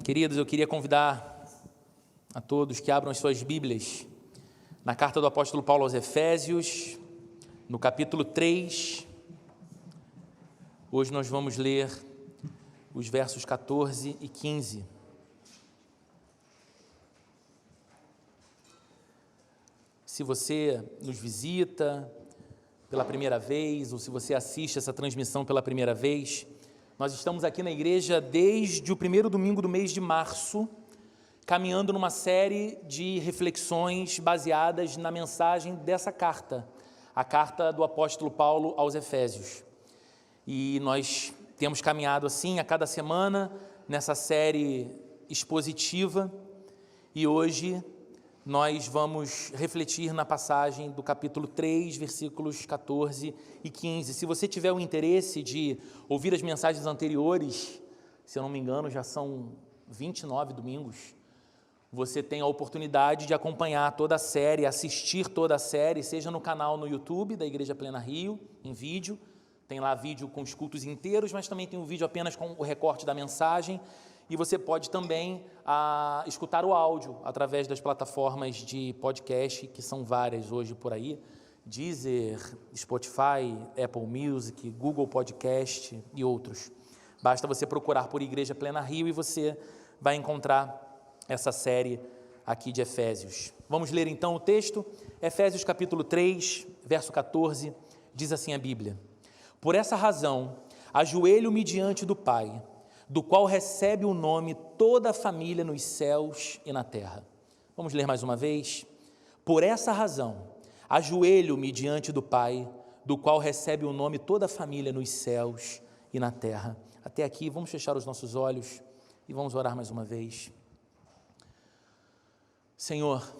Queridos, eu queria convidar a todos que abram as suas Bíblias na carta do apóstolo Paulo aos Efésios, no capítulo 3. Hoje nós vamos ler os versos 14 e 15. Se você nos visita pela primeira vez, ou se você assiste essa transmissão pela primeira vez, nós estamos aqui na igreja desde o primeiro domingo do mês de março, caminhando numa série de reflexões baseadas na mensagem dessa carta, a carta do apóstolo Paulo aos Efésios. E nós temos caminhado assim a cada semana nessa série expositiva, e hoje nós vamos refletir na passagem do capítulo 3, versículos 14 e 15. Se você tiver o interesse de ouvir as mensagens anteriores, se eu não me engano, já são 29 domingos, você tem a oportunidade de acompanhar toda a série, assistir toda a série, seja no canal no YouTube da Igreja Plena Rio, em vídeo, tem lá vídeo com os cultos inteiros, mas também tem um vídeo apenas com o recorte da mensagem, e você pode também escutar o áudio através das plataformas de podcast, que são várias hoje por aí, Deezer, Spotify, Apple Music, Google Podcast e outros. Basta você procurar por Igreja Plena Rio e você vai encontrar essa série aqui de Efésios. Vamos ler então o texto, Efésios capítulo 3, verso 14, diz assim a Bíblia: Por essa razão, ajoelho-me diante do Pai, do qual recebe o nome toda a família nos céus e na terra. Vamos ler mais uma vez? Por essa razão, ajoelho-me diante do Pai, do qual recebe o nome toda a família nos céus e na terra. Até aqui, vamos fechar os nossos olhos e vamos orar mais uma vez. Senhor,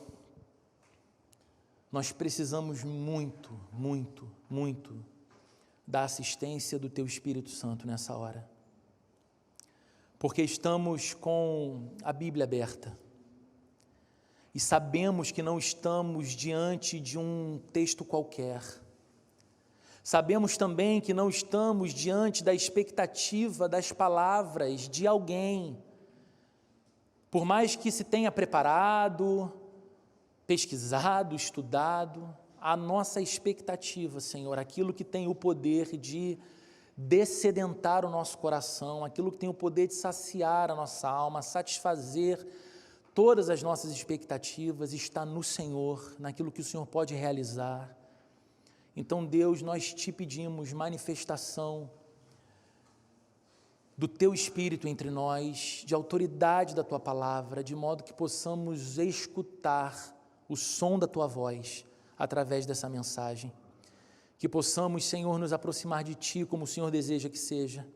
nós precisamos muito da assistência do Teu Espírito Santo nessa hora, porque estamos com a Bíblia aberta e sabemos que não estamos diante de um texto qualquer. Sabemos também que não estamos diante da expectativa das palavras de alguém, por mais que se tenha preparado, pesquisado, estudado, a nossa expectativa, Senhor, aquilo que tem o poder de dessedentar o nosso coração, aquilo que tem o poder de saciar a nossa alma, satisfazer todas as nossas expectativas, está no Senhor, naquilo que o Senhor pode realizar. Então, Deus, nós te pedimos manifestação do Teu Espírito entre nós, de autoridade da Tua palavra, de modo que possamos escutar o som da Tua voz através dessa mensagem. Que possamos, Senhor, nos aproximar de Ti como o Senhor deseja que seja,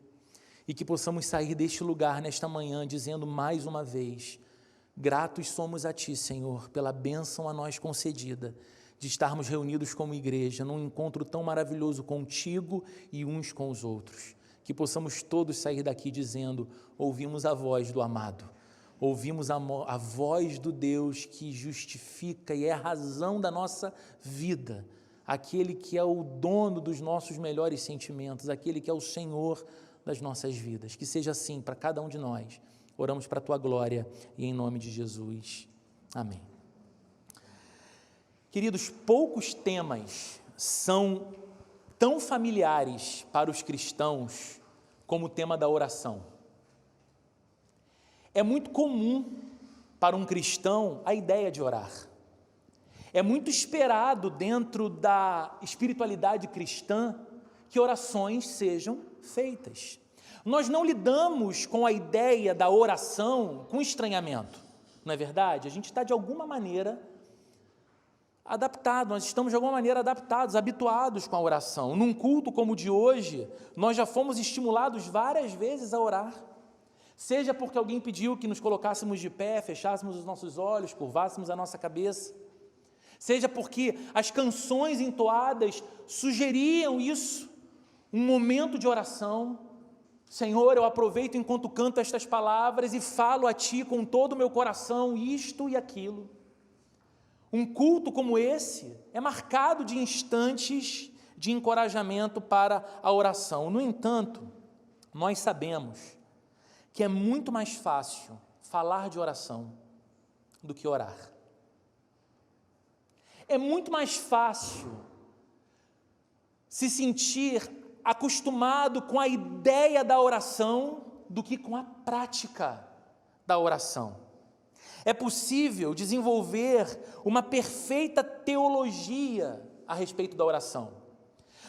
e que possamos sair deste lugar nesta manhã dizendo mais uma vez: gratos somos a Ti, Senhor, pela bênção a nós concedida, de estarmos reunidos como igreja, num encontro tão maravilhoso contigo e uns com os outros. Que possamos todos sair daqui dizendo: ouvimos a voz do amado, ouvimos a voz do Deus que justifica e é a razão da nossa vida, aquele que é o dono dos nossos melhores sentimentos, aquele que é o Senhor das nossas vidas. Que seja assim para cada um de nós. Oramos para a Tua glória e em nome de Jesus. Amém. Queridos, poucos temas são tão familiares para os cristãos como o tema da oração. É muito comum para um cristão a ideia de orar. É muito esperado dentro da espiritualidade cristã que orações sejam feitas. Nós não lidamos com a ideia da oração com estranhamento, não é verdade? A gente está de alguma maneira adaptado, nós estamos de alguma maneira adaptados, habituados com a oração. Num culto como o de hoje, nós já fomos estimulados várias vezes a orar. Seja porque alguém pediu que nos colocássemos de pé, fechássemos os nossos olhos, curvássemos a nossa cabeça, seja porque as canções entoadas sugeriam isso, um momento de oração. Senhor, eu aproveito enquanto canto estas palavras e falo a Ti com todo o meu coração isto e aquilo. Um culto como esse é marcado de instantes de encorajamento para a oração. No entanto, nós sabemos que é muito mais fácil falar de oração do que orar. É muito mais fácil se sentir acostumado com a ideia da oração do que com a prática da oração. É possível desenvolver uma perfeita teologia a respeito da oração.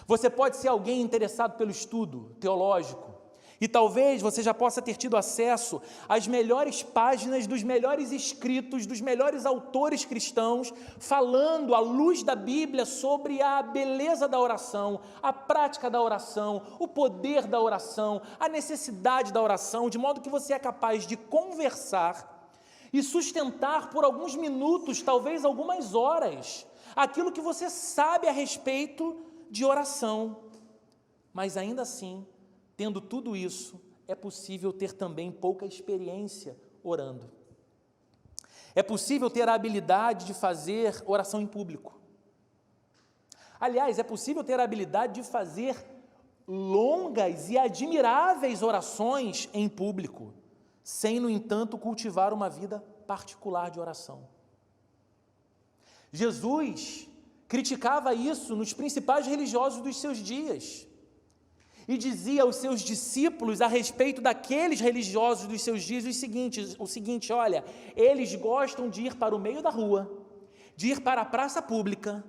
Você pode ser alguém interessado pelo estudo teológico e talvez você já possa ter tido acesso às melhores páginas dos melhores escritos, dos melhores autores cristãos, falando à luz da Bíblia sobre a beleza da oração, a prática da oração, o poder da oração, a necessidade da oração, de modo que você é capaz de conversar e sustentar por alguns minutos, talvez algumas horas, aquilo que você sabe a respeito de oração. Mas ainda assim, tendo tudo isso, é possível ter também pouca experiência orando. É possível ter a habilidade de fazer oração em público. Aliás, é possível ter a habilidade de fazer longas e admiráveis orações em público, sem, no entanto, cultivar uma vida particular de oração. Jesus criticava isso nos principais religiosos dos seus dias e dizia aos seus discípulos a respeito daqueles religiosos dos seus dias o seguinte: olha, eles gostam de ir para o meio da rua, de ir para a praça pública,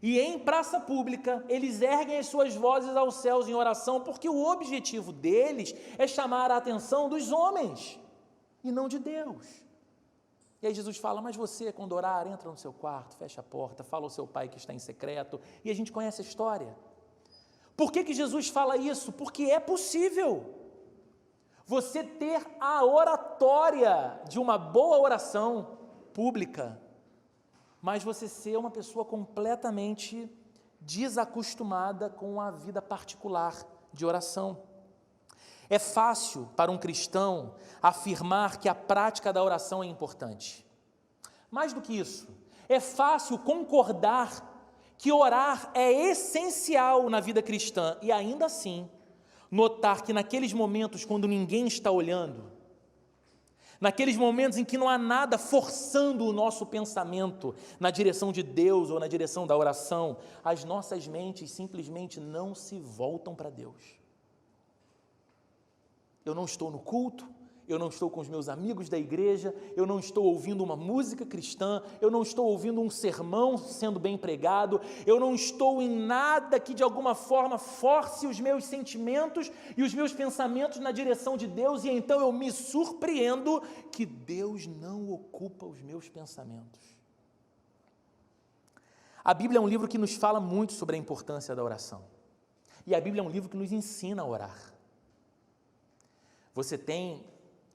e em praça pública eles erguem as suas vozes aos céus em oração, porque o objetivo deles é chamar a atenção dos homens e não de Deus. E aí Jesus fala: mas você, quando orar, entra no seu quarto, fecha a porta, fala ao seu pai que está em secreto, e a gente conhece a história. Por que Jesus fala isso? Porque é possível você ter a oratória de uma boa oração pública, mas você ser uma pessoa completamente desacostumada com a vida particular de oração. É fácil para um cristão afirmar que a prática da oração é importante. Mais do que isso, é fácil concordar que orar é essencial na vida cristã e ainda assim notar que naqueles momentos quando ninguém está olhando, naqueles momentos em que não há nada forçando o nosso pensamento na direção de Deus ou na direção da oração, as nossas mentes simplesmente não se voltam para Deus. Eu não estou no culto, eu não estou com os meus amigos da igreja, eu não estou ouvindo uma música cristã, eu não estou ouvindo um sermão sendo bem pregado, eu não estou em nada que de alguma forma force os meus sentimentos e os meus pensamentos na direção de Deus, e então eu me surpreendo que Deus não ocupa os meus pensamentos. A Bíblia é um livro que nos fala muito sobre a importância da oração, e a Bíblia é um livro que nos ensina a orar. Você tem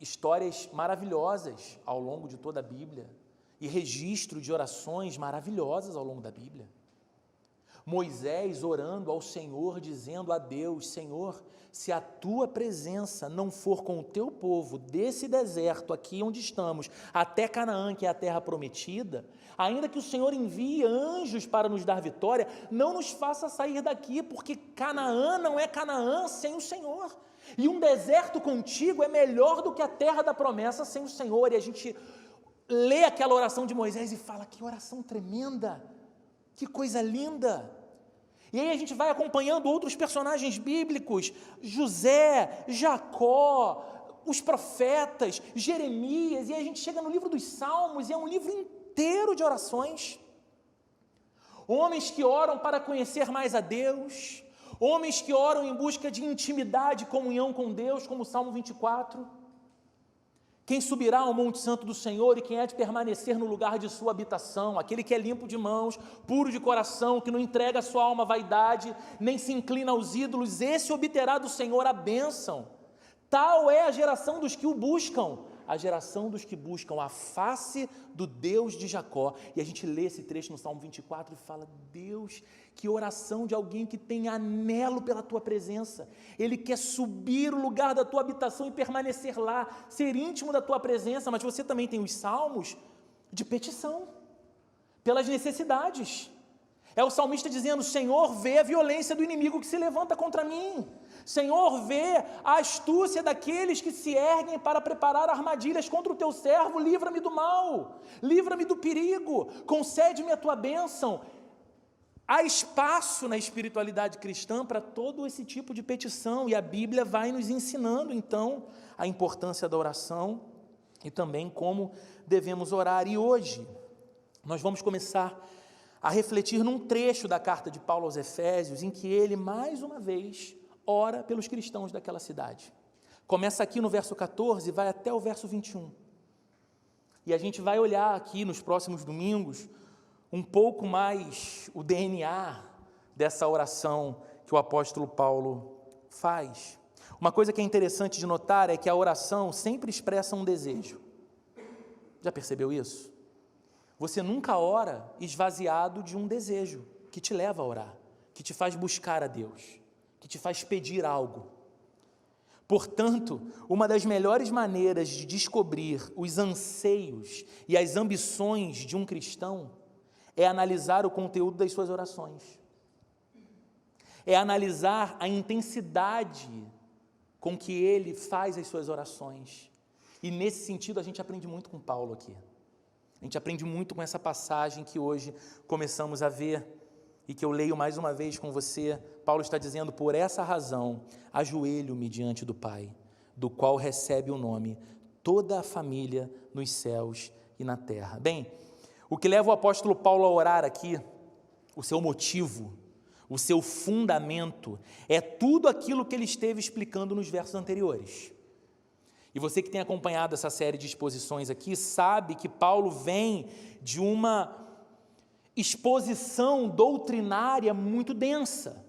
histórias maravilhosas ao longo de toda a Bíblia e registro de orações maravilhosas ao longo da Bíblia. Moisés orando ao Senhor, dizendo a Deus: Senhor, se a tua presença não for com o teu povo desse deserto aqui onde estamos, até Canaã, que é a terra prometida, ainda que o Senhor envie anjos para nos dar vitória, não nos faça sair daqui, porque Canaã não é Canaã sem o Senhor. E um deserto contigo é melhor do que a terra da promessa sem o Senhor. E a gente lê aquela oração de Moisés e fala: que oração tremenda, que coisa linda. E aí a gente vai acompanhando outros personagens bíblicos: José, Jacó, os profetas, Jeremias, e aí a gente chega no livro dos Salmos e é um livro inteiro de orações. Homens que oram para conhecer mais a Deus, homens que oram em busca de intimidade e comunhão com Deus, como o Salmo 24. Quem subirá ao monte santo do Senhor e quem há de permanecer no lugar de sua habitação? Aquele que é limpo de mãos, puro de coração, que não entrega a sua alma à vaidade, nem se inclina aos ídolos, esse obterá do Senhor a bênção. Tal é a geração dos que o buscam, a geração dos que buscam a face do Deus de Jacó. E a gente lê esse trecho no Salmo 24 e fala: Deus, que oração de alguém que tem anelo pela tua presença. Ele quer subir o lugar da tua habitação e permanecer lá, ser íntimo da tua presença. Mas você também tem os salmos de petição, pelas necessidades. É o salmista dizendo: Senhor, vê a violência do inimigo que se levanta contra mim. Senhor, vê a astúcia daqueles que se erguem para preparar armadilhas contra o teu servo, livra-me do mal, livra-me do perigo, concede-me a tua bênção. Há espaço na espiritualidade cristã para todo esse tipo de petição, e a Bíblia vai nos ensinando, então, a importância da oração e também como devemos orar. E hoje, nós vamos começar a refletir num trecho da carta de Paulo aos Efésios, em que ele, mais uma vez, ora pelos cristãos daquela cidade. Começa aqui no verso 14 e vai até o verso 21. E a gente vai olhar aqui nos próximos domingos um pouco mais o DNA dessa oração que o apóstolo Paulo faz. Uma coisa que é interessante de notar é que a oração sempre expressa um desejo. Já percebeu isso? Você nunca ora esvaziado de um desejo que te leva a orar, que te faz buscar a Deus, que te faz pedir algo. Portanto, uma das melhores maneiras de descobrir os anseios e as ambições de um cristão é analisar o conteúdo das suas orações, é analisar a intensidade com que ele faz as suas orações. E nesse sentido a gente aprende muito com Paulo aqui. A gente aprende muito com essa passagem que hoje começamos a ver e que eu leio mais uma vez com você. Paulo está dizendo: por essa razão, ajoelho-me diante do Pai, do qual recebe o nome toda a família nos céus e na terra. Bem, o que leva o apóstolo Paulo a orar aqui, o seu motivo, o seu fundamento, é tudo aquilo que ele esteve explicando nos versos anteriores. E você que tem acompanhado essa série de exposições aqui, sabe que Paulo vem de uma exposição doutrinária muito densa.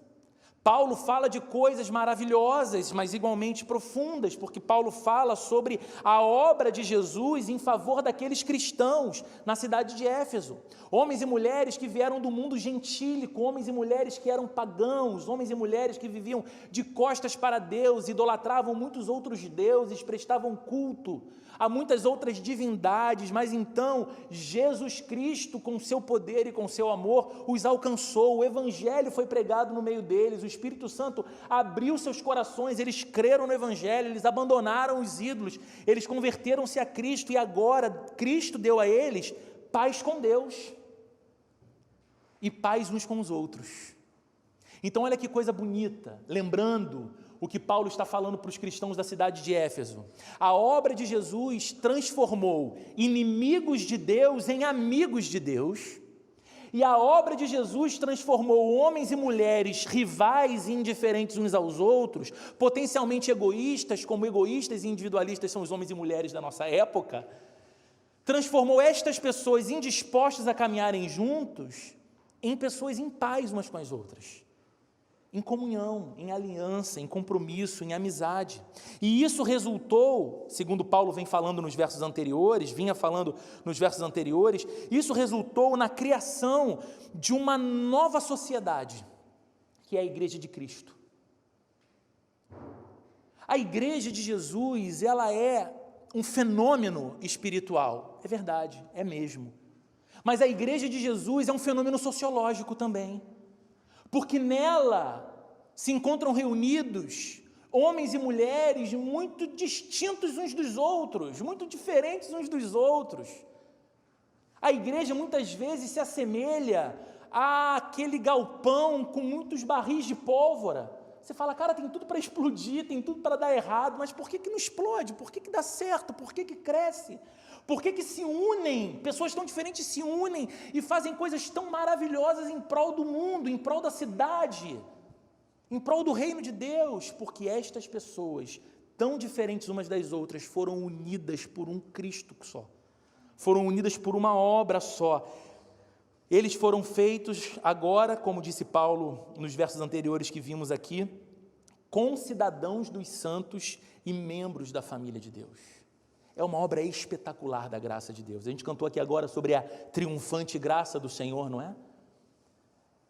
Paulo fala de coisas maravilhosas, mas igualmente profundas, porque Paulo fala sobre a obra de Jesus em favor daqueles cristãos na cidade de Éfeso. Homens e mulheres que vieram do mundo gentílico, homens e mulheres que eram pagãos, homens e mulheres que viviam de costas para Deus, idolatravam muitos outros deuses, prestavam culto a muitas outras divindades, mas então Jesus Cristo, com seu poder e com seu amor, os alcançou, o Evangelho foi pregado no meio deles, o Espírito Santo abriu seus corações, eles creram no Evangelho, eles abandonaram os ídolos, eles converteram-se a Cristo, e agora Cristo deu a eles paz com Deus e paz uns com os outros. Então olha que coisa bonita, lembrando o que Paulo está falando para os cristãos da cidade de Éfeso. A obra de Jesus transformou inimigos de Deus em amigos de Deus, e a obra de Jesus transformou homens e mulheres rivais e indiferentes uns aos outros, potencialmente egoístas, como egoístas e individualistas são os homens e mulheres da nossa época, transformou estas pessoas indispostas a caminharem juntos em pessoas em paz umas com as outras, em comunhão, em aliança, em compromisso, em amizade. E isso resultou, segundo Paulo vem falando nos versos anteriores, isso resultou na criação de uma nova sociedade, que é a Igreja de Cristo. A Igreja de Jesus, ela é um fenômeno espiritual, é verdade, é mesmo. Mas a Igreja de Jesus é um fenômeno sociológico também, porque nela se encontram reunidos homens e mulheres muito distintos uns dos outros, muito diferentes uns dos outros. A igreja muitas vezes se assemelha àquele galpão com muitos barris de pólvora. Você fala, cara, tem tudo para explodir, tem tudo para dar errado, mas por que não explode? Por que dá certo? Por que cresce? Por que se unem? Pessoas tão diferentes se unem e fazem coisas tão maravilhosas em prol do mundo, em prol da cidade, em prol do reino de Deus, porque estas pessoas, tão diferentes umas das outras, foram unidas por um Cristo só, foram unidas por uma obra só. Eles foram feitos agora, como disse Paulo nos versos anteriores que vimos aqui, concidadãos dos santos e membros da família de Deus. É uma obra espetacular da graça de Deus. A gente cantou aqui agora sobre a triunfante graça do Senhor, não é?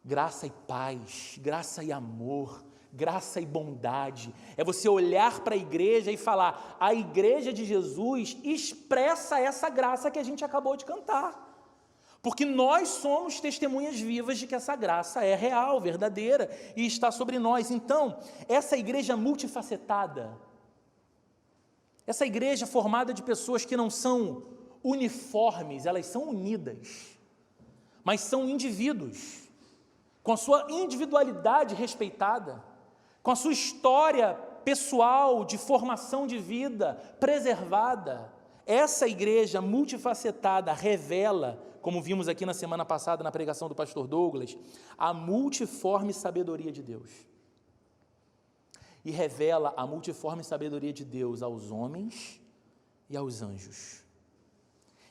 Graça e paz, graça e amor, graça e bondade. É você olhar para a igreja e falar, a igreja de Jesus expressa essa graça que a gente acabou de cantar. Porque nós somos testemunhas vivas de que essa graça é real, verdadeira e está sobre nós. Então, essa igreja multifacetada, essa igreja formada de pessoas que não são uniformes, elas são unidas, mas são indivíduos, com a sua individualidade respeitada, com a sua história pessoal de formação de vida preservada. Essa igreja multifacetada revela, como vimos aqui na semana passada na pregação do pastor Douglas, a multiforme sabedoria de Deus. E revela a multiforme sabedoria de Deus aos homens e aos anjos.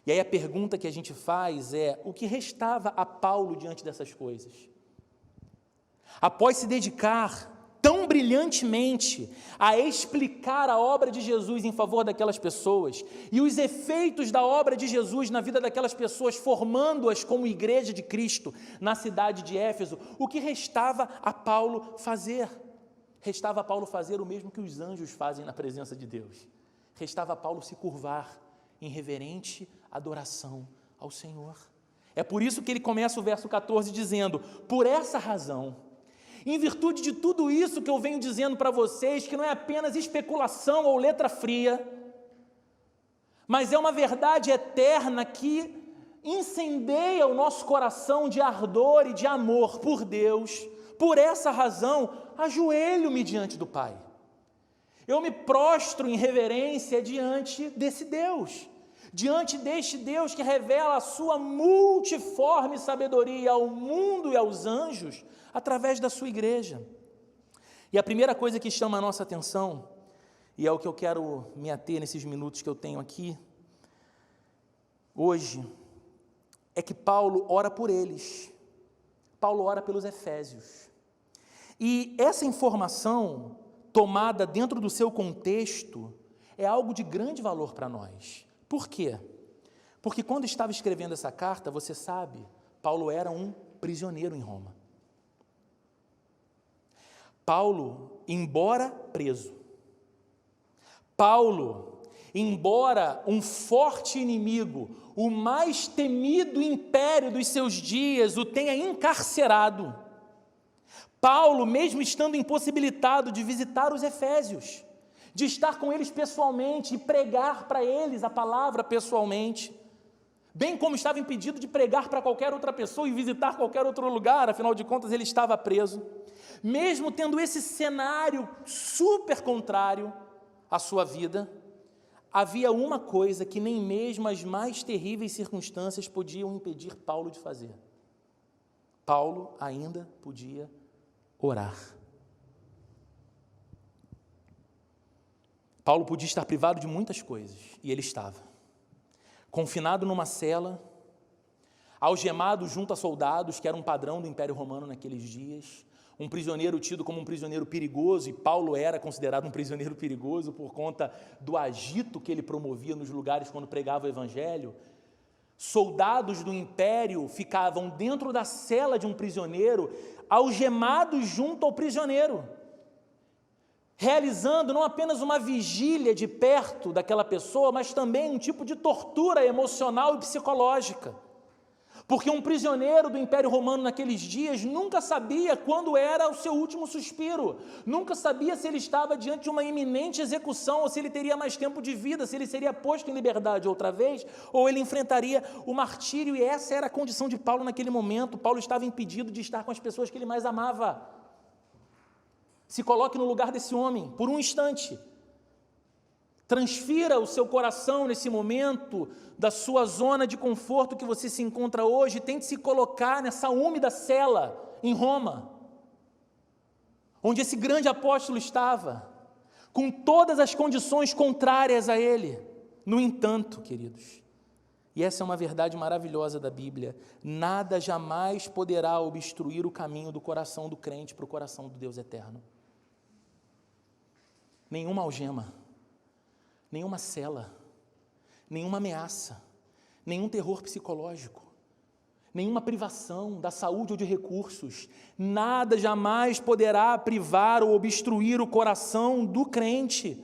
E aí a pergunta que a gente faz é: o que restava a Paulo diante dessas coisas? Após se dedicar tão brilhantemente a explicar a obra de Jesus em favor daquelas pessoas e os efeitos da obra de Jesus na vida daquelas pessoas, formando-as como igreja de Cristo na cidade de Éfeso, o que restava a Paulo fazer? Restava a Paulo fazer o mesmo que os anjos fazem na presença de Deus. Restava a Paulo se curvar em reverente adoração ao Senhor. É por isso que ele começa o verso 14 dizendo: por essa razão, em virtude de tudo isso que eu venho dizendo para vocês, que não é apenas especulação ou letra fria, mas é uma verdade eterna que incendeia o nosso coração de ardor e de amor por Deus, por essa razão, ajoelho-me diante do Pai. Eu me prostro em reverência diante desse Deus, diante deste Deus que revela a sua multiforme sabedoria ao mundo e aos anjos, através da sua igreja. E a primeira coisa que chama a nossa atenção, e é o que eu quero me ater nesses minutos que eu tenho aqui, hoje, é que Paulo ora por eles. Paulo ora pelos efésios. E essa informação, tomada dentro do seu contexto, é algo de grande valor para nós. Por quê? Porque quando estava escrevendo essa carta, você sabe, Paulo era um prisioneiro em Roma. Paulo, embora preso, Paulo, embora um forte inimigo, o mais temido império dos seus dias, o tenha encarcerado, Paulo, mesmo estando impossibilitado de visitar os efésios, de estar com eles pessoalmente e pregar para eles a palavra pessoalmente, bem como estava impedido de pregar para qualquer outra pessoa e visitar qualquer outro lugar, afinal de contas ele estava preso, mesmo tendo esse cenário super contrário à sua vida, havia uma coisa que nem mesmo as mais terríveis circunstâncias podiam impedir Paulo de fazer. Paulo ainda podia orar. Paulo podia estar privado de muitas coisas, e ele estava. Confinado numa cela, algemado junto a soldados, que era um padrão do Império Romano naqueles dias, um prisioneiro tido como um prisioneiro perigoso, e Paulo era considerado um prisioneiro perigoso por conta do agito que ele promovia nos lugares quando pregava o Evangelho. Soldados do Império ficavam dentro da cela de um prisioneiro, algemados junto ao prisioneiro, realizando não apenas uma vigília de perto daquela pessoa, mas também um tipo de tortura emocional e psicológica. Porque um prisioneiro do Império Romano naqueles dias nunca sabia quando era o seu último suspiro, nunca sabia se ele estava diante de uma iminente execução, ou se ele teria mais tempo de vida, se ele seria posto em liberdade outra vez, ou ele enfrentaria o martírio, e essa era a condição de Paulo naquele momento. Paulo estava impedido de estar com as pessoas que ele mais amava. Se coloque no lugar desse homem, por um instante. Transfira o seu coração nesse momento da sua zona de conforto que você se encontra hoje, tente se colocar nessa úmida cela em Roma, onde esse grande apóstolo estava, com todas as condições contrárias a ele. No entanto, queridos, e essa é uma verdade maravilhosa da Bíblia, nada jamais poderá obstruir o caminho do coração do crente para o coração do Deus eterno. Nenhuma algema, nenhuma cela, nenhuma ameaça, nenhum terror psicológico, nenhuma privação da saúde ou de recursos, nada jamais poderá privar ou obstruir o coração do crente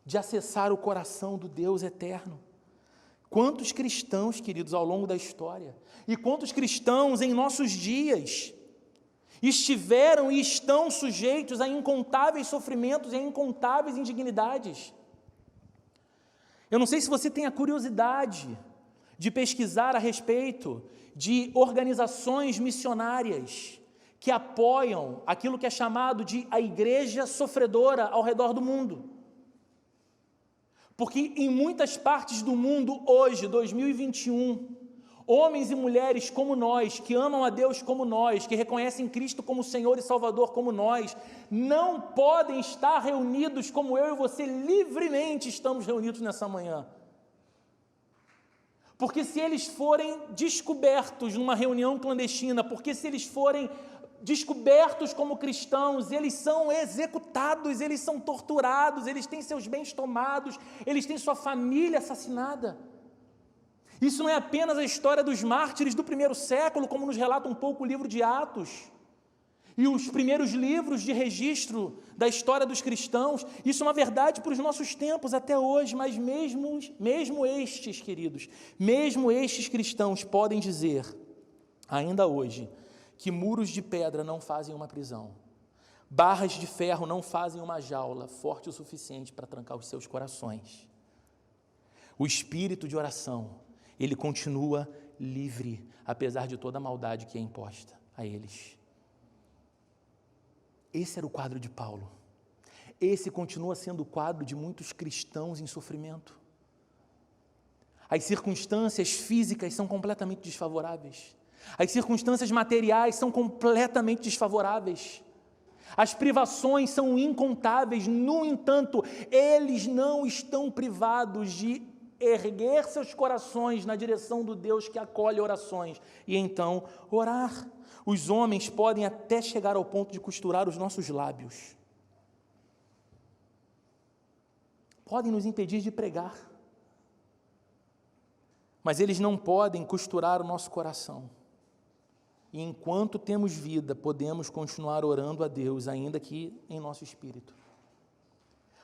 de acessar o coração do Deus eterno. Quantos cristãos, queridos, ao longo da história, e quantos cristãos em nossos dias estiveram e estão sujeitos a incontáveis sofrimentos e a incontáveis indignidades. Eu não sei se você tem a curiosidade de pesquisar a respeito de organizações missionárias que apoiam aquilo que é chamado de a igreja sofredora ao redor do mundo. Porque em muitas partes do mundo hoje, 2021, homens e mulheres como nós, que amam a Deus como nós, que reconhecem Cristo como Senhor e Salvador como nós, não podem estar reunidos como eu e você livremente estamos reunidos nessa manhã. Porque se eles forem descobertos numa reunião clandestina, porque se eles forem descobertos como cristãos, eles são executados, eles são torturados, eles têm seus bens tomados, eles têm sua família assassinada. Isso não é apenas a história dos mártires do primeiro século, como nos relata um pouco o livro de Atos, e os primeiros livros de registro da história dos cristãos. Isso é uma verdade para os nossos tempos até hoje, mas mesmo estes, queridos, mesmo estes cristãos podem dizer, ainda hoje, que muros de pedra não fazem uma prisão, barras de ferro não fazem uma jaula forte o suficiente para trancar os seus corações. O espírito de oração, ele continua livre, apesar de toda a maldade que é imposta a eles. Esse era o quadro de Paulo. Esse continua sendo o quadro de muitos cristãos em sofrimento. As circunstâncias físicas são completamente desfavoráveis. As circunstâncias materiais são completamente desfavoráveis. As privações são incontáveis. No entanto, eles não estão privados de erguer seus corações na direção do Deus que acolhe orações e então orar. Os homens podem até chegar ao ponto de costurar os nossos lábios. Podem nos impedir de pregar. Mas eles não podem costurar o nosso coração. E enquanto temos vida, podemos continuar orando a Deus, ainda que em nosso espírito.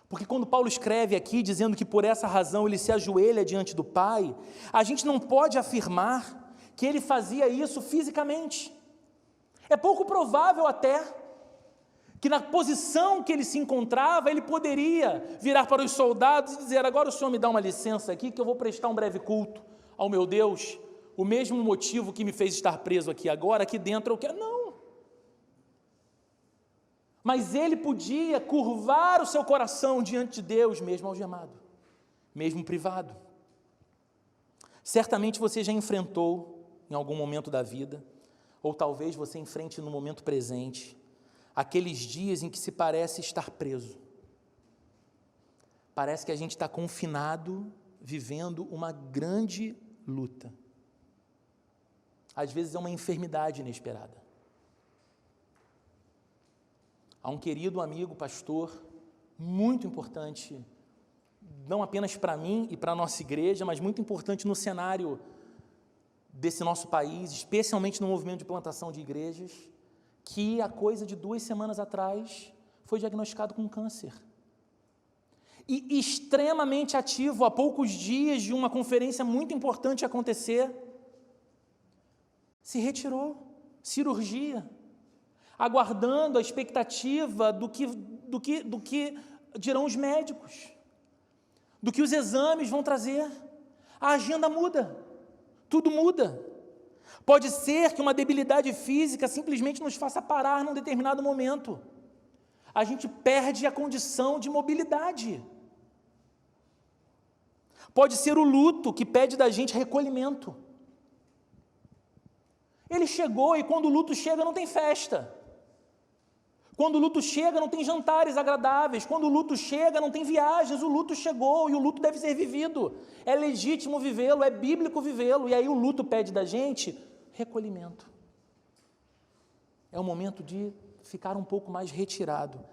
Porque quando Paulo escreve aqui, dizendo que por essa razão ele se ajoelha diante do Pai, a gente não pode afirmar que ele fazia isso fisicamente. É pouco provável até que na posição que ele se encontrava, ele poderia virar para os soldados e dizer: agora o senhor me dá uma licença aqui, que eu vou prestar um breve culto ao meu Deus, o mesmo motivo que me fez estar preso aqui agora, aqui dentro eu quero. Não. Mas ele podia curvar o seu coração diante de Deus, mesmo algemado, mesmo privado. Certamente você já enfrentou, em algum momento da vida, ou talvez você enfrente no momento presente, aqueles dias em que se parece estar preso. Parece que a gente está confinado, vivendo uma grande luta. Às vezes é uma enfermidade inesperada. Há um querido amigo, pastor, muito importante, não apenas para mim e para a nossa igreja, mas muito importante no cenário desse nosso país, especialmente no movimento de plantação de igrejas, que há coisa de 2 semanas atrás foi diagnosticado com câncer. E extremamente ativo, há poucos dias de uma conferência muito importante acontecer, se retirou, cirurgia, aguardando a expectativa do que dirão os médicos, do que os exames vão trazer. A agenda muda, tudo muda. Pode ser que uma debilidade física simplesmente nos faça parar num determinado momento. A gente perde a condição de mobilidade. Pode ser o luto que pede da gente recolhimento. Ele chegou e quando o luto chega não tem festa. Quando o luto chega não tem jantares agradáveis. Quando o luto chega não tem viagens. O luto chegou e o luto deve ser vivido. É legítimo vivê-lo, é bíblico vivê-lo. E aí o luto pede da gente recolhimento. É o momento de ficar um pouco mais retirado.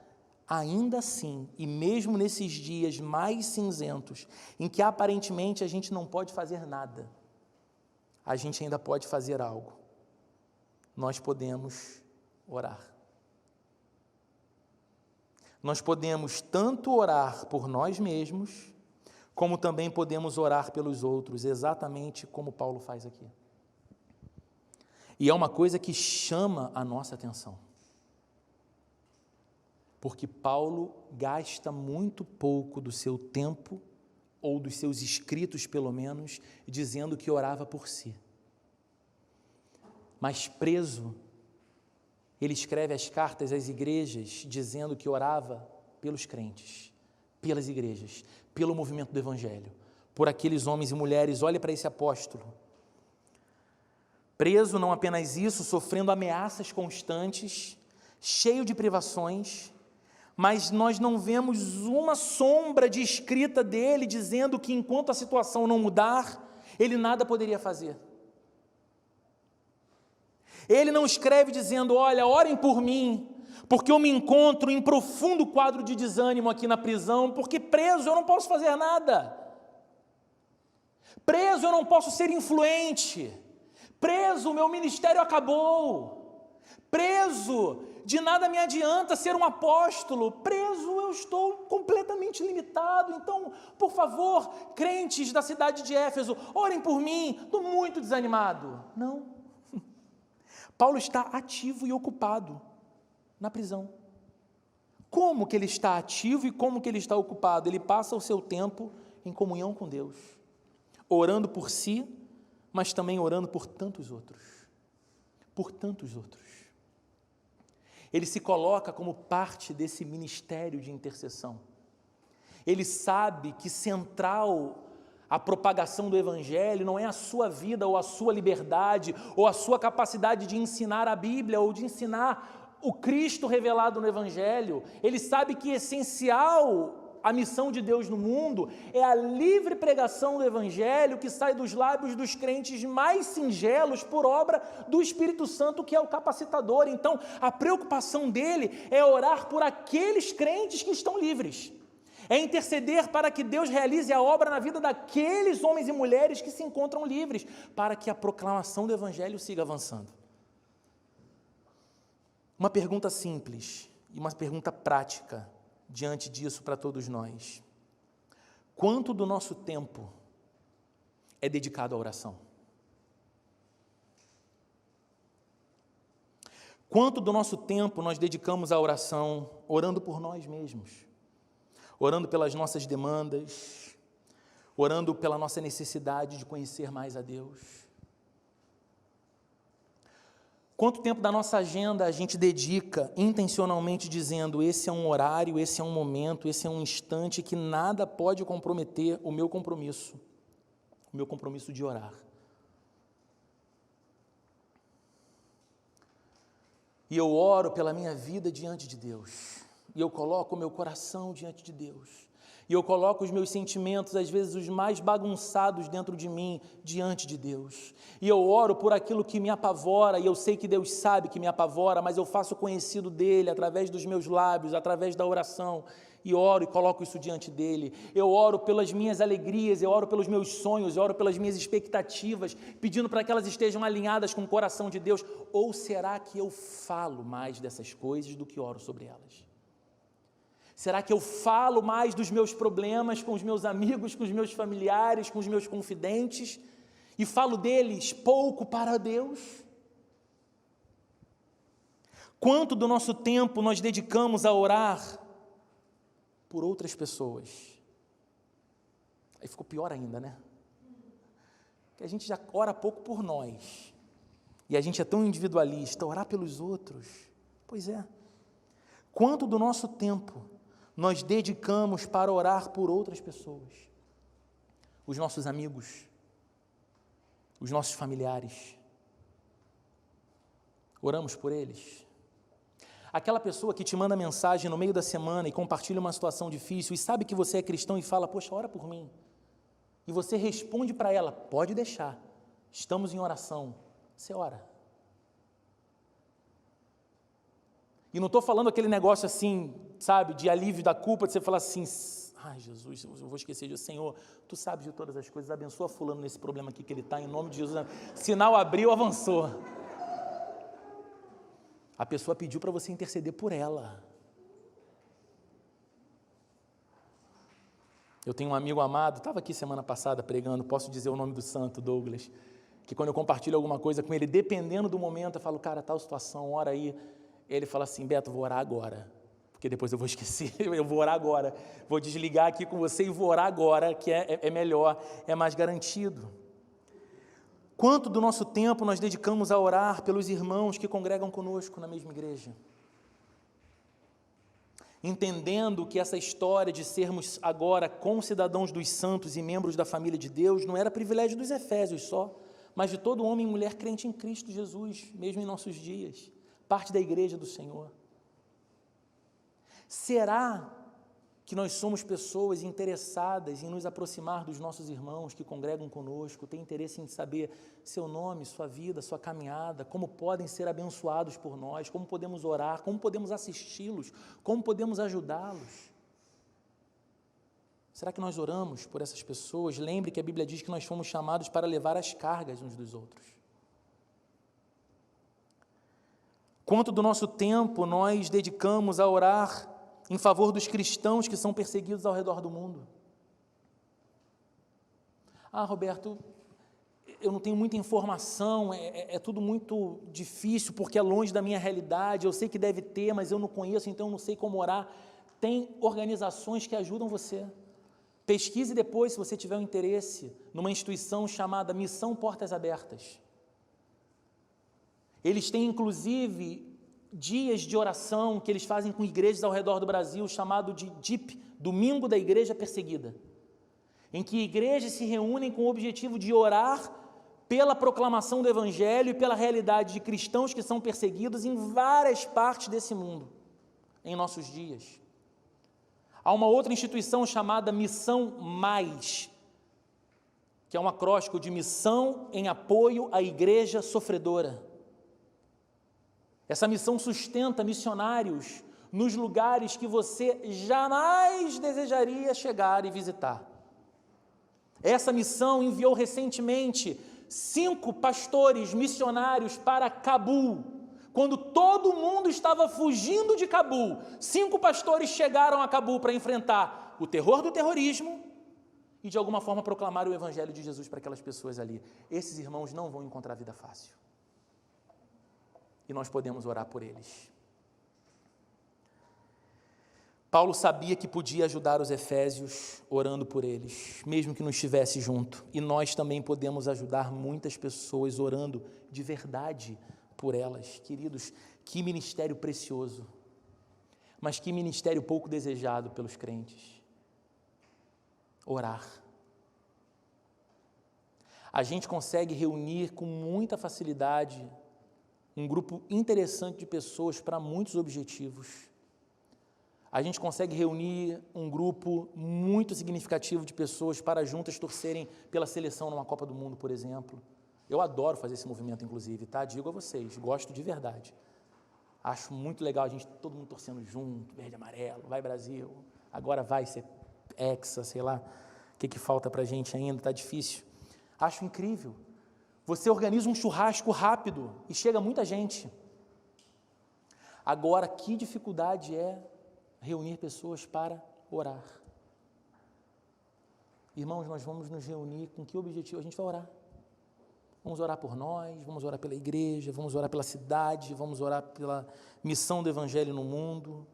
Ainda assim, e mesmo nesses dias mais cinzentos, em que aparentemente a gente não pode fazer nada, a gente ainda pode fazer algo. Nós podemos orar. Nós podemos tanto orar por nós mesmos, como também podemos orar pelos outros, exatamente como Paulo faz aqui. E é uma coisa que chama a nossa atenção, porque Paulo gasta muito pouco do seu tempo, ou dos seus escritos pelo menos, dizendo que orava por si. Mas preso, ele escreve as cartas às igrejas, dizendo que orava pelos crentes, pelas igrejas, pelo movimento do Evangelho, por aqueles homens e mulheres. Olhe para esse apóstolo. Preso, não apenas isso, sofrendo ameaças constantes, cheio de privações, mas nós não vemos uma sombra de escrita dele dizendo que enquanto a situação não mudar, ele nada poderia fazer. Ele não escreve dizendo: olha, orem por mim, porque eu me encontro em profundo quadro de desânimo aqui na prisão, porque preso eu não posso fazer nada, preso eu não posso ser influente, preso o meu ministério acabou, preso de nada me adianta ser um apóstolo, preso eu estou completamente limitado. Então, por favor, crentes da cidade de Éfeso, orem por mim, estou muito desanimado. Não, Paulo está ativo e ocupado na prisão. Como que ele está ativo e como que ele está ocupado? Ele passa o seu tempo em comunhão com Deus, orando por si, mas também orando por tantos outros, Ele se coloca como parte desse ministério de intercessão. Ele sabe que central à propagação do Evangelho não é a sua vida ou a sua liberdade ou a sua capacidade de ensinar a Bíblia ou de ensinar o Cristo revelado no Evangelho. Ele sabe que essencial a missão de Deus no mundo é a livre pregação do Evangelho que sai dos lábios dos crentes mais singelos por obra do Espírito Santo, que é o capacitador. Então, a preocupação dele é orar por aqueles crentes que estão livres, é interceder para que Deus realize a obra na vida daqueles homens e mulheres que se encontram livres, para que a proclamação do Evangelho siga avançando. Uma pergunta simples e uma pergunta prática diante disso para todos nós: quanto do nosso tempo é dedicado à oração? Quanto do nosso tempo nós dedicamos à oração, orando por nós mesmos, orando pelas nossas demandas, orando pela nossa necessidade de conhecer mais a Deus? Quanto tempo da nossa agenda a gente dedica intencionalmente dizendo: esse é um horário, esse é um momento, esse é um instante que nada pode comprometer o meu compromisso de orar? E eu oro pela minha vida diante de Deus, e eu coloco o meu coração diante de Deus, e eu coloco os meus sentimentos, às vezes os mais bagunçados dentro de mim, diante de Deus, e eu oro por aquilo que me apavora, e eu sei que Deus sabe que me apavora, mas eu faço conhecido dEle, através dos meus lábios, através da oração, e oro e coloco isso diante dEle. Eu oro pelas minhas alegrias, eu oro pelos meus sonhos, eu oro pelas minhas expectativas, pedindo para que elas estejam alinhadas com o coração de Deus. Ou será que eu falo mais dessas coisas do que oro sobre elas? Será que eu falo mais dos meus problemas com os meus amigos, com os meus familiares, com os meus confidentes, e falo deles pouco para Deus? Quanto do nosso tempo nós dedicamos a orar por outras pessoas? Aí ficou pior ainda, né? Que a gente já ora pouco por nós, e a gente é tão individualista, orar pelos outros. Pois é. Quanto do nosso tempo nós dedicamos para orar por outras pessoas? Os nossos amigos, os nossos familiares, oramos por eles? Aquela pessoa que te manda mensagem no meio da semana e compartilha uma situação difícil e sabe que você é cristão e fala: poxa, ora por mim. E você responde para ela: pode deixar, estamos em oração. Você ora. E não estou falando aquele negócio assim, sabe, de alívio da culpa, de você falar assim: ai Jesus, eu vou esquecer disso. Senhor, Tu sabes de todas as coisas, abençoa fulano nesse problema aqui que ele está, em nome de Jesus. Sinal abriu, avançou. A pessoa pediu para você interceder por ela. Eu tenho um amigo amado, estava aqui semana passada pregando, posso dizer o nome do santo, Douglas, que quando eu compartilho alguma coisa com ele, dependendo do momento, eu falo, cara, tal situação, ora aí. Ele fala assim, Beto, vou orar agora, porque depois eu vou esquecer, eu vou orar agora. Vou desligar aqui com você e vou orar agora, que é melhor, é mais garantido. Quanto do nosso tempo nós dedicamos a orar pelos irmãos que congregam conosco na mesma igreja? Entendendo que essa história de sermos agora concidadãos dos santos e membros da família de Deus não era privilégio dos efésios só, mas de todo homem e mulher crente em Cristo Jesus, mesmo em nossos dias, parte da igreja do Senhor. Será que nós somos pessoas interessadas em nos aproximar dos nossos irmãos que congregam conosco, têm interesse em saber seu nome, sua vida, sua caminhada, como podem ser abençoados por nós, como podemos orar, como podemos assisti-los, como podemos ajudá-los? Será que nós oramos por essas pessoas? Lembre que a Bíblia diz que nós fomos chamados para levar as cargas uns dos outros. Quanto do nosso tempo nós dedicamos a orar em favor dos cristãos que são perseguidos ao redor do mundo? Ah, Roberto, eu não tenho muita informação, é tudo muito difícil, porque é longe da minha realidade, eu sei que deve ter, mas eu não conheço, então eu não sei como orar. Tem organizações que ajudam você. Pesquise depois, se você tiver um interesse, numa instituição chamada Missão Portas Abertas. Eles têm, inclusive, dias de oração que eles fazem com igrejas ao redor do Brasil, chamado de DIP, Domingo da Igreja Perseguida, em que igrejas se reúnem com o objetivo de orar pela proclamação do Evangelho e pela realidade de cristãos que são perseguidos em várias partes desse mundo, em nossos dias. Há uma outra instituição chamada Missão Mais, que é um acróstico de Missão em Apoio à Igreja Sofredora. Essa missão sustenta missionários nos lugares que você jamais desejaria chegar e visitar. Essa missão enviou recentemente 5 pastores missionários para Cabul. Quando todo mundo estava fugindo de Cabul, 5 pastores chegaram a Cabul para enfrentar o terror do terrorismo e de alguma forma proclamar o Evangelho de Jesus para aquelas pessoas ali. Esses irmãos não vão encontrar vida fácil. E nós podemos orar por eles. Paulo sabia que podia ajudar os efésios orando por eles, mesmo que não estivesse junto. E nós também podemos ajudar muitas pessoas orando de verdade por elas. Queridos, que ministério precioso, mas que ministério pouco desejado pelos crentes. Orar. A gente consegue reunir com muita facilidade um grupo interessante de pessoas para muitos objetivos. A gente consegue reunir um grupo muito significativo de pessoas para juntas torcerem pela seleção numa Copa do Mundo, por exemplo. Eu adoro fazer esse movimento, inclusive, tá? Digo a vocês, gosto de verdade. Acho muito legal a gente, todo mundo torcendo junto, verde e amarelo, vai Brasil, agora vai ser hexa, sei lá, o que falta para a gente ainda, está difícil. Acho incrível. Você organiza um churrasco rápido e chega muita gente. Agora, que dificuldade é reunir pessoas para orar? Irmãos, nós vamos nos reunir com que objetivo? A gente vai orar. Vamos orar por nós, vamos orar pela igreja, vamos orar pela cidade, vamos orar pela missão do Evangelho no mundo.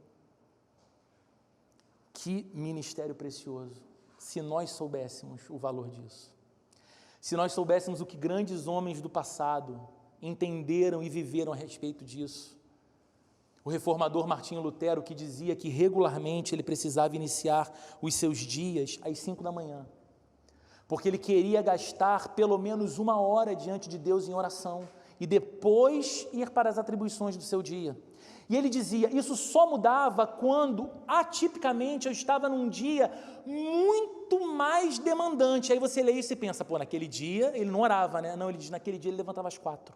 Que ministério precioso, se nós soubéssemos o valor disso. Se nós soubéssemos o que grandes homens do passado entenderam e viveram a respeito disso. O reformador Martinho Lutero, que dizia que regularmente ele precisava iniciar os seus dias às 5 da manhã, porque ele queria gastar pelo menos 1 hora diante de Deus em oração e depois ir para as atribuições do seu dia. E ele dizia, isso só mudava quando, atipicamente, eu estava num dia muito mais demandante. Aí você lê isso e pensa, pô, naquele dia ele não orava, né? Não, ele diz, naquele dia ele levantava às 4.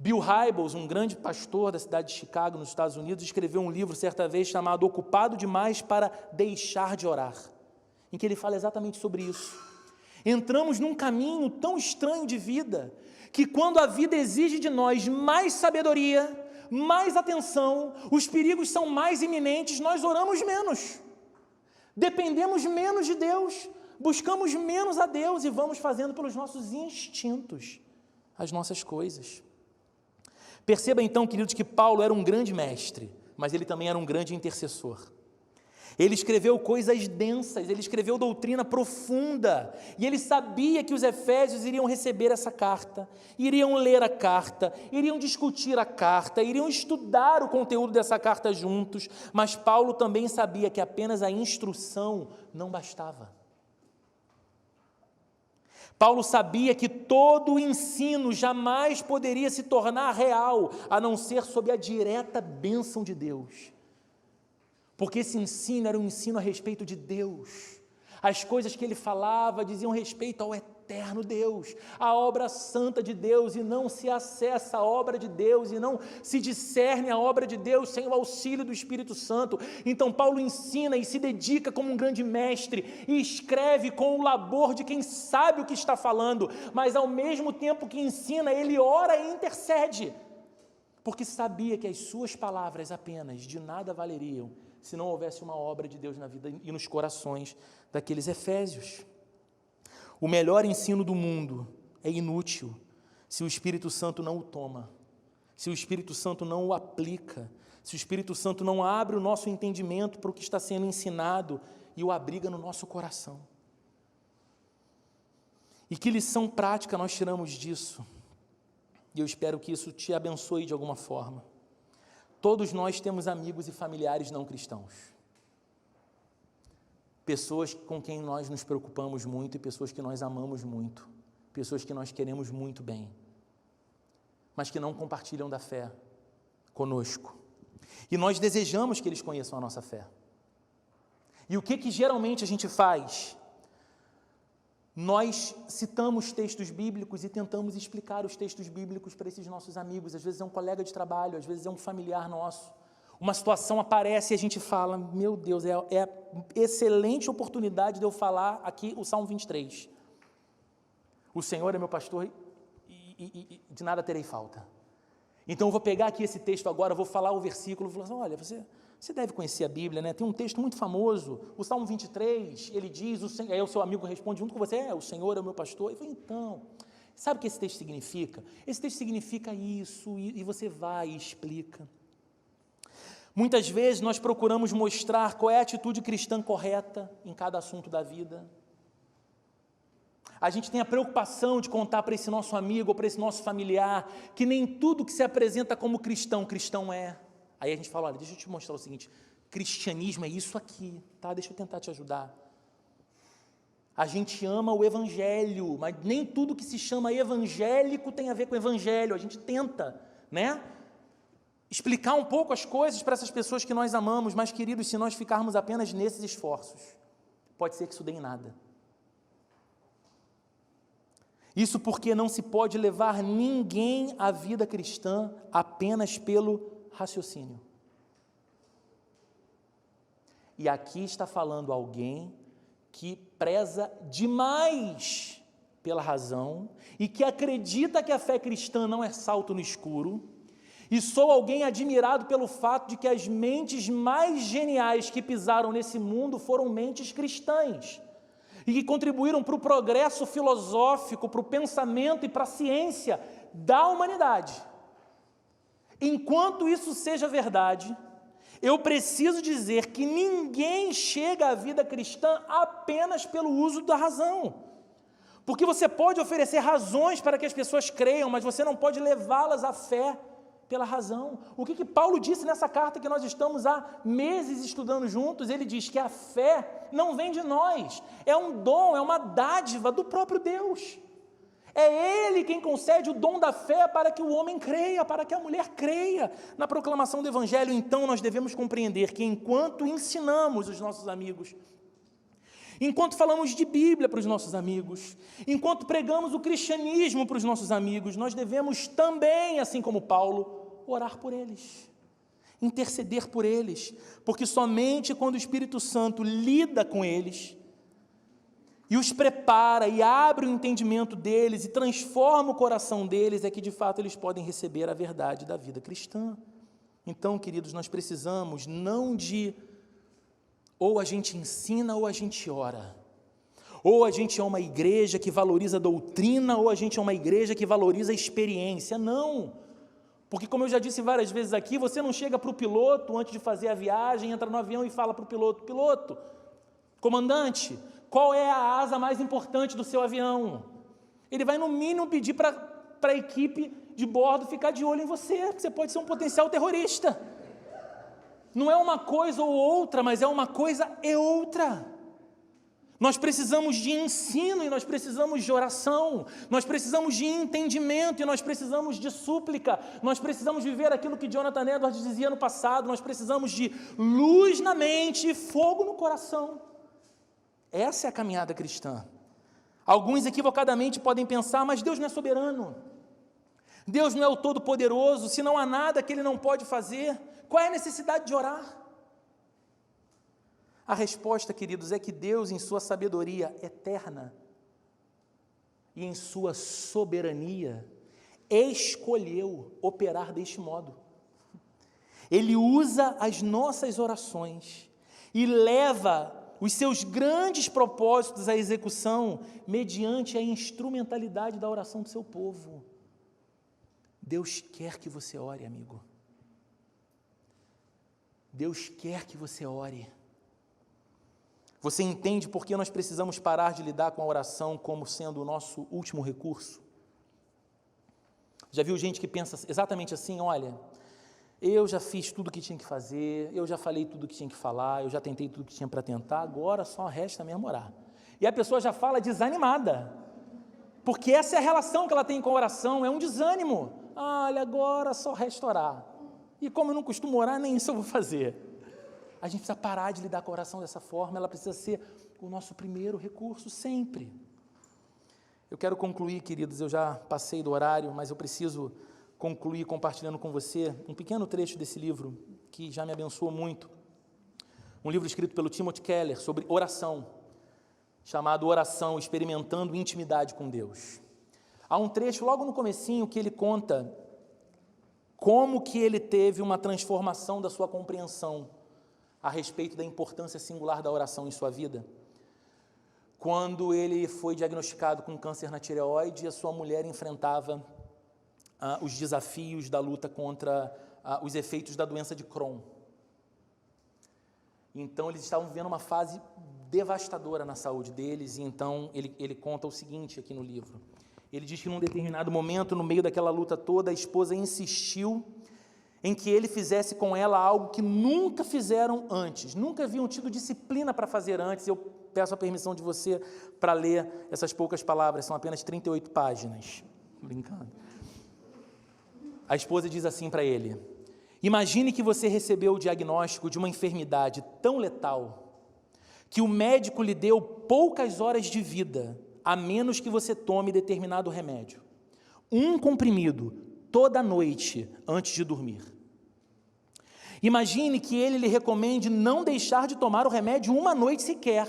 Bill Hybels, um grande pastor da cidade de Chicago, nos Estados Unidos, escreveu um livro certa vez chamado Ocupado Demais para Deixar de Orar, em que ele fala exatamente sobre isso. Entramos num caminho tão estranho de vida, que quando a vida exige de nós mais sabedoria, mais atenção, os perigos são mais iminentes, nós oramos menos. dependemos menos de Deus, buscamos menos a Deus e vamos fazendo pelos nossos instintos as nossas coisas. Perceba então, queridos, que Paulo era um grande mestre, mas ele também era um grande intercessor. Ele escreveu coisas densas, ele escreveu doutrina profunda, e ele sabia que os efésios iriam receber essa carta, iriam ler a carta, iriam discutir a carta, iriam estudar o conteúdo dessa carta juntos, mas Paulo também sabia que apenas a instrução não bastava. Paulo sabia que todo o ensino jamais poderia se tornar real, a não ser sob a direta bênção de Deus. Porque esse ensino era um ensino a respeito de Deus. As coisas que ele falava diziam respeito ao eterno Deus, à obra santa de Deus, e não se acessa a obra de Deus, e não se discerne a obra de Deus sem o auxílio do Espírito Santo. Então Paulo ensina e se dedica como um grande mestre, e escreve com o labor de quem sabe o que está falando, mas ao mesmo tempo que ensina, ele ora e intercede, porque sabia que as suas palavras apenas de nada valeriam se não houvesse uma obra de Deus na vida e nos corações daqueles efésios. O melhor ensino do mundo é inútil se o Espírito Santo não o toma, se o Espírito Santo não o aplica, se o Espírito Santo não abre o nosso entendimento para o que está sendo ensinado e o abriga no nosso coração. E que lição prática nós tiramos disso? E eu espero que isso te abençoe de alguma forma. Todos nós temos amigos e familiares não cristãos. Pessoas com quem nós nos preocupamos muito e pessoas que nós amamos muito. Pessoas que nós queremos muito bem, mas que não compartilham da fé conosco. E nós desejamos que eles conheçam a nossa fé. E o que geralmente a gente faz? Nós citamos textos bíblicos e tentamos explicar os textos bíblicos para esses nossos amigos. Às vezes é um colega de trabalho, às vezes é um familiar nosso. Uma situação aparece e a gente fala, meu Deus, é excelente oportunidade de eu falar aqui o Salmo 23. O Senhor é meu pastor e de nada terei falta. Então eu vou pegar aqui esse texto agora, vou falar o versículo, vou falar assim, olha, você deve conhecer a Bíblia, né? Tem um texto muito famoso, o Salmo 23, ele diz, aí o seu amigo responde junto com você, o Senhor é o meu pastor. Eu falo, então, sabe o que esse texto significa? Esse texto significa isso, e você vai e explica. Muitas vezes nós procuramos mostrar qual é a atitude cristã correta em cada assunto da vida. A gente tem a preocupação de contar para esse nosso amigo ou para esse nosso familiar que nem tudo que se apresenta como cristão é. Aí a gente fala, olha, deixa eu te mostrar o seguinte, cristianismo é isso aqui, tá? Deixa eu tentar te ajudar. A gente ama o evangelho, mas nem tudo que se chama evangélico tem a ver com o evangelho. A gente tenta, né? Explicar um pouco as coisas para essas pessoas que nós amamos, mas, queridos, se nós ficarmos apenas nesses esforços, pode ser que isso dê em nada. Isso porque não se pode levar ninguém à vida cristã apenas pelo raciocínio. E aqui está falando alguém que preza demais pela razão e que acredita que a fé cristã não é salto no escuro, e sou alguém admirado pelo fato de que as mentes mais geniais que pisaram nesse mundo foram mentes cristãs e que contribuíram para o progresso filosófico, para o pensamento e para a ciência da humanidade. Enquanto isso seja verdade, eu preciso dizer que ninguém chega à vida cristã apenas pelo uso da razão. Porque você pode oferecer razões para que as pessoas creiam, mas você não pode levá-las à fé pela razão. O que Paulo disse nessa carta que nós estamos há meses estudando juntos? Ele diz que a fé não vem de nós, é um dom, é uma dádiva do próprio Deus. É Ele quem concede o dom da fé para que o homem creia, para que a mulher creia na proclamação do Evangelho. Então nós devemos compreender que enquanto ensinamos os nossos amigos, enquanto falamos de Bíblia para os nossos amigos, enquanto pregamos o cristianismo para os nossos amigos, nós devemos também, assim como Paulo, orar por eles, interceder por eles, porque somente quando o Espírito Santo lida com eles, e os prepara e abre o entendimento deles e transforma o coração deles, é que de fato eles podem receber a verdade da vida cristã. Então, queridos, nós precisamos não de Ou a gente ensina ou a gente ora. Ou a gente é uma igreja que valoriza a doutrina, ou a gente é uma igreja que valoriza a experiência. Não, porque como eu já disse várias vezes aqui, você não chega para o piloto antes de fazer a viagem, entra no avião e fala para o piloto: piloto, comandante, qual é a asa mais importante do seu avião? Ele vai no mínimo pedir para a equipe de bordo ficar de olho em você, porque você pode ser um potencial terrorista. Não é uma coisa ou outra, mas é uma coisa e outra. Nós precisamos de ensino e nós precisamos de oração, nós precisamos de entendimento e nós precisamos de súplica, nós precisamos viver aquilo que Jonathan Edwards dizia no passado, nós precisamos de luz na mente e fogo no coração. Essa é a caminhada cristã. Alguns equivocadamente podem pensar: mas Deus não é soberano, Deus não é o Todo-Poderoso, se não há nada que Ele não pode fazer, qual é a necessidade de orar? A resposta, queridos, é que Deus, em sua sabedoria eterna e em sua soberania, escolheu operar deste modo. Ele usa as nossas orações e leva os seus grandes propósitos à execução mediante a instrumentalidade da oração do seu povo. Deus quer que você ore, amigo. Deus quer que você ore. Você entende por que nós precisamos parar de lidar com a oração como sendo o nosso último recurso? Já viu gente que pensa exatamente assim: olha, eu já fiz tudo o que tinha que fazer, eu já falei tudo o que tinha que falar, eu já tentei tudo o que tinha para tentar, agora só resta mesmo orar. E a pessoa já fala desanimada, porque essa é a relação que ela tem com a oração, é um desânimo. Olha, agora só resta orar. E como eu não costumo orar, nem isso eu vou fazer. A gente precisa parar de lidar com a oração dessa forma, ela precisa ser o nosso primeiro recurso sempre. Eu quero concluir, queridos, eu já passei do horário, mas eu preciso concluir compartilhando com você um pequeno trecho desse livro, que já me abençoou muito. Um livro escrito pelo Timothy Keller sobre oração, chamado Oração, Experimentando Intimidade com Deus. Há um trecho logo no comecinho que ele conta como que ele teve uma transformação da sua compreensão a respeito da importância singular da oração em sua vida. Quando ele foi diagnosticado com câncer na tireoide, a sua mulher enfrentava os desafios da luta contra os efeitos da doença de Crohn. Então, eles estavam vivendo uma fase devastadora na saúde deles, e então ele conta o seguinte aqui no livro. Ele diz que num determinado momento, no meio daquela luta toda, a esposa insistiu em que ele fizesse com ela algo que nunca fizeram antes, nunca haviam tido disciplina para fazer antes. Eu peço a permissão de você para ler essas poucas palavras, são apenas 38 páginas. Brincando. A esposa diz assim para ele: imagine que você recebeu o diagnóstico de uma enfermidade tão letal que o médico lhe deu poucas horas de vida, a menos que você tome determinado remédio. Um comprimido toda noite antes de dormir. Imagine que ele lhe recomende não deixar de tomar o remédio uma noite sequer,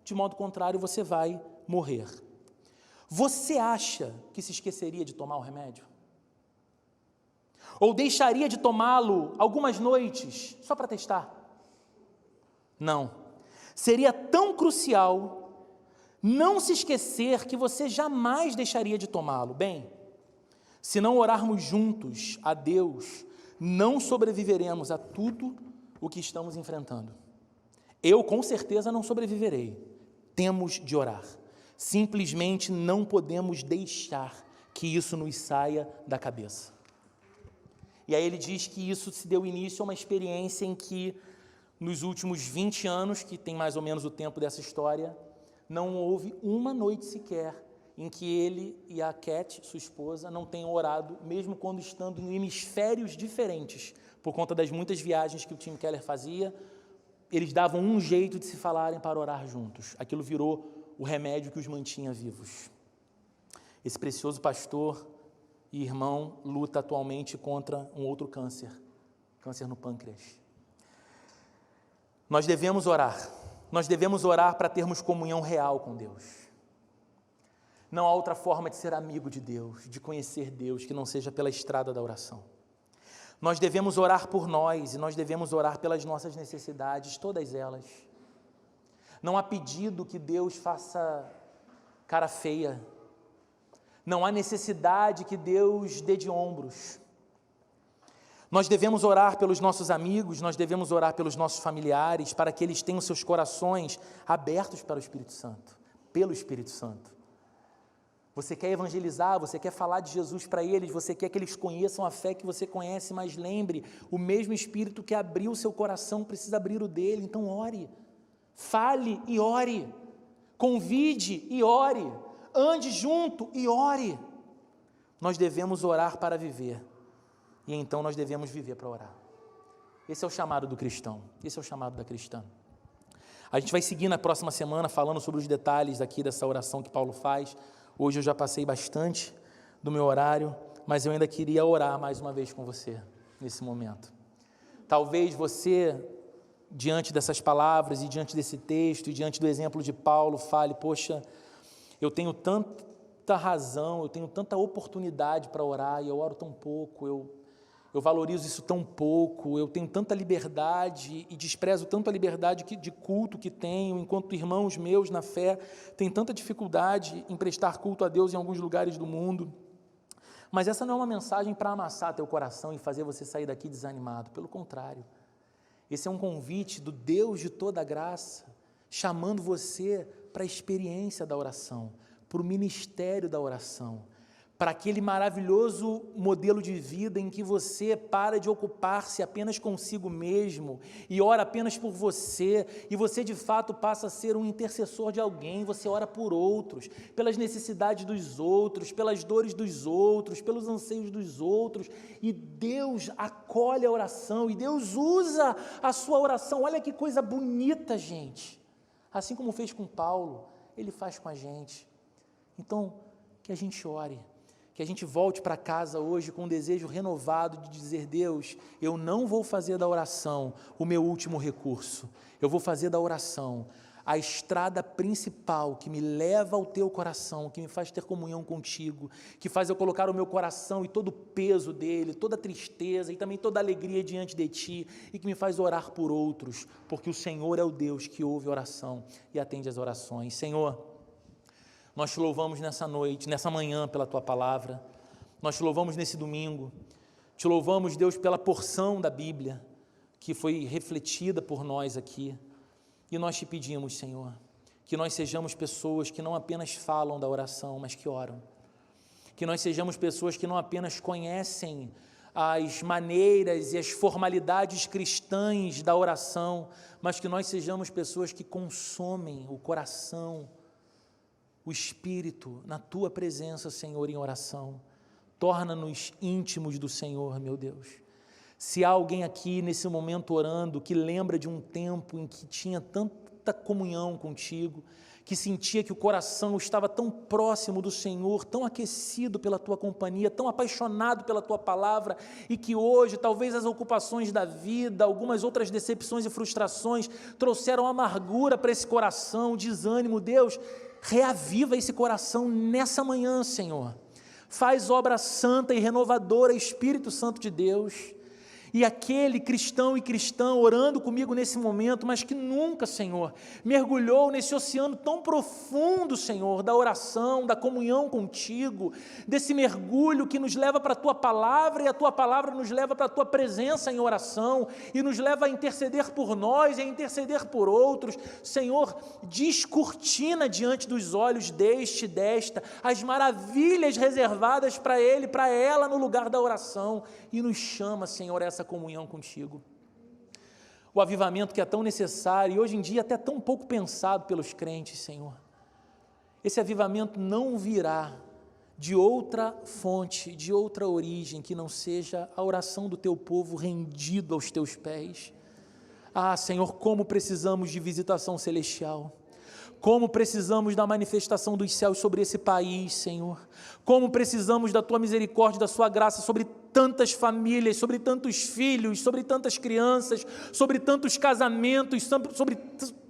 de modo contrário você vai morrer. Você acha que se esqueceria de tomar o remédio? Ou deixaria de tomá-lo algumas noites, só para testar? Não. Seria tão crucial não se esquecer que você jamais deixaria de tomá-lo. Bem, se não orarmos juntos a Deus, não sobreviveremos a tudo o que estamos enfrentando. Eu, com certeza, não sobreviverei. Temos de orar. Simplesmente não podemos deixar que isso nos saia da cabeça. E aí ele diz que isso se deu início a uma experiência em que, nos últimos 20 anos, que tem mais ou menos o tempo dessa história, não houve uma noite sequer em que ele e a Cat, sua esposa, não tenham orado, mesmo quando estando em hemisférios diferentes, por conta das muitas viagens que o Tim Keller fazia. Eles davam um jeito de se falarem para orar juntos. Aquilo virou o remédio que os mantinha vivos. Esse precioso pastor e irmão luta atualmente contra um outro câncer no pâncreas. Nós devemos orar para termos comunhão real com Deus. Não há outra forma de ser amigo de Deus, de conhecer Deus, que não seja pela estrada da oração. Nós devemos orar por nós e nós devemos orar pelas nossas necessidades, todas elas. Não há pedido que Deus faça cara feia. Não há necessidade que Deus dê de ombros. Nós devemos orar pelos nossos amigos, nós devemos orar pelos nossos familiares, para que eles tenham seus corações abertos para o Espírito Santo, pelo Espírito Santo. Você quer evangelizar, você quer falar de Jesus para eles, você quer que eles conheçam a fé que você conhece, mas lembre, o mesmo Espírito que abriu o seu coração precisa abrir o dele, então ore, fale e ore, convide e ore, ande junto e ore. Nós devemos orar para viver, e então nós devemos viver para orar. Esse é o chamado do cristão, esse é o chamado da cristã. A gente vai seguir na próxima semana falando sobre os detalhes aqui dessa oração que Paulo faz. Hoje eu já passei bastante do meu horário, mas eu ainda queria orar mais uma vez com você, nesse momento. Talvez você, diante dessas palavras e diante desse texto e diante do exemplo de Paulo, fale, poxa, eu tenho tanta razão, eu tenho tanta oportunidade para orar e eu oro tão pouco, eu valorizo isso tão pouco, eu tenho tanta liberdade e desprezo tanto a liberdade de culto que tenho, enquanto irmãos meus na fé têm tanta dificuldade em prestar culto a Deus em alguns lugares do mundo. Mas essa não é uma mensagem para amassar teu coração e fazer você sair daqui desanimado, pelo contrário. Esse é um convite do Deus de toda a graça, chamando você para a experiência da oração, para o ministério da oração, para aquele maravilhoso modelo de vida em que você para de ocupar-se apenas consigo mesmo e ora apenas por você, e você de fato passa a ser um intercessor de alguém, você ora por outros, pelas necessidades dos outros, pelas dores dos outros, pelos anseios dos outros, e Deus acolhe a oração, e Deus usa a sua oração. Olha que coisa bonita, gente. Assim como fez com Paulo, Ele faz com a gente. Então, que a gente ore, que a gente volte para casa hoje com um desejo renovado de dizer, Deus, eu não vou fazer da oração o meu último recurso, eu vou fazer da oração a estrada principal que me leva ao teu coração, que me faz ter comunhão contigo, que faz eu colocar o meu coração e todo o peso dele, toda a tristeza e também toda a alegria diante de ti, e que me faz orar por outros, porque o Senhor é o Deus que ouve a oração e atende as orações. Senhor, nós te louvamos nessa noite, nessa manhã pela Tua palavra, nós te louvamos nesse domingo, te louvamos, Deus, pela porção da Bíblia que foi refletida por nós aqui, e nós te pedimos, Senhor, que nós sejamos pessoas que não apenas falam da oração, mas que oram, que nós sejamos pessoas que não apenas conhecem as maneiras e as formalidades cristãs da oração, mas que nós sejamos pessoas que consomem o coração, o Espírito, na Tua presença, Senhor, em oração. Torna-nos íntimos do Senhor, meu Deus. Se há alguém aqui nesse momento orando, que lembra de um tempo em que tinha tanta comunhão contigo, que sentia que o coração estava tão próximo do Senhor, tão aquecido pela Tua companhia, tão apaixonado pela Tua palavra, e que hoje, talvez as ocupações da vida, algumas outras decepções e frustrações, trouxeram amargura para esse coração, desânimo, Deus, reaviva esse coração nessa manhã, Senhor. Faz obra santa e renovadora, Espírito Santo de Deus. E aquele cristão e cristã orando comigo nesse momento, mas que nunca, Senhor, mergulhou nesse oceano tão profundo, Senhor, da oração, da comunhão contigo, desse mergulho que nos leva para a Tua palavra, e a Tua palavra nos leva para a Tua presença em oração, e nos leva a interceder por nós, e a interceder por outros. Senhor, descortina diante dos olhos deste e desta as maravilhas reservadas para ele, para ela no lugar da oração, e nos chama, Senhor, a essa comunhão contigo. O avivamento que é tão necessário e hoje em dia até tão pouco pensado pelos crentes, Senhor. Esse avivamento não virá de outra fonte, de outra origem que não seja a oração do Teu povo rendido aos Teus pés. Ah, Senhor, como precisamos de visitação celestial. Como precisamos da manifestação dos céus sobre esse país, Senhor. Como precisamos da Tua misericórdia, da Sua graça sobre tantas famílias, sobre tantos filhos, sobre tantas crianças, sobre tantos casamentos, sobre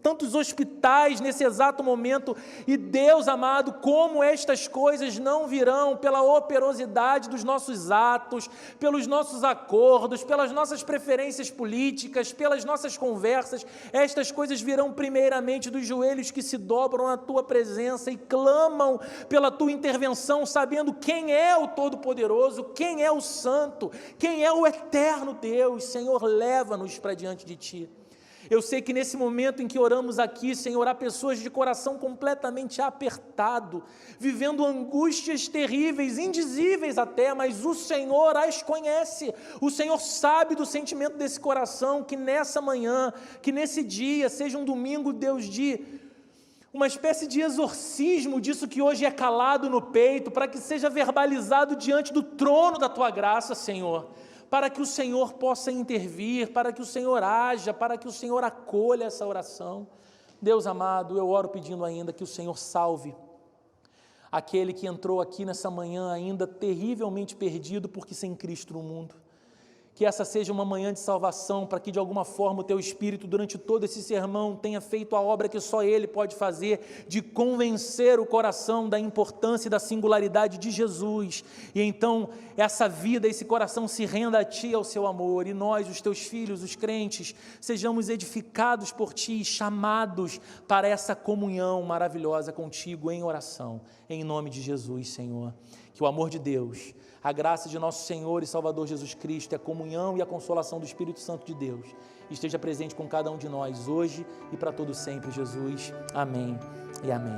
tantos hospitais nesse exato momento, e Deus amado, como estas coisas não virão pela operosidade dos nossos atos, pelos nossos acordos, pelas nossas preferências políticas, pelas nossas conversas, estas coisas virão primeiramente dos joelhos que se dobram na Tua presença e clamam pela Tua intervenção, sabendo quem é o Todo-Poderoso, quem é o Santo, quem é o Eterno Deus. Senhor, leva-nos para diante de Ti. Eu sei que nesse momento em que oramos aqui, Senhor, há pessoas de coração completamente apertado, vivendo angústias terríveis, indizíveis até, mas o Senhor as conhece, o Senhor sabe do sentimento desse coração, que nessa manhã, que nesse dia, seja um domingo, Deus, de uma espécie de exorcismo disso que hoje é calado no peito, para que seja verbalizado diante do trono da Tua graça, Senhor, para que o Senhor possa intervir, para que o Senhor haja, para que o Senhor acolha essa oração. Deus amado, eu oro pedindo ainda que o Senhor salve aquele que entrou aqui nessa manhã ainda terrivelmente perdido, porque sem Cristo no mundo. Que essa seja uma manhã de salvação, para que de alguma forma o Teu Espírito durante todo esse sermão tenha feito a obra que só Ele pode fazer, de convencer o coração da importância e da singularidade de Jesus, e então essa vida, esse coração se renda a Ti, ao Seu amor, e nós, os Teus filhos, os crentes, sejamos edificados por Ti, chamados para essa comunhão maravilhosa contigo em oração, em nome de Jesus, Senhor. Que o amor de Deus, a graça de nosso Senhor e Salvador Jesus Cristo, a comunhão e a consolação do Espírito Santo de Deus esteja presente com cada um de nós hoje e para todo sempre, Jesus. Amém e amém.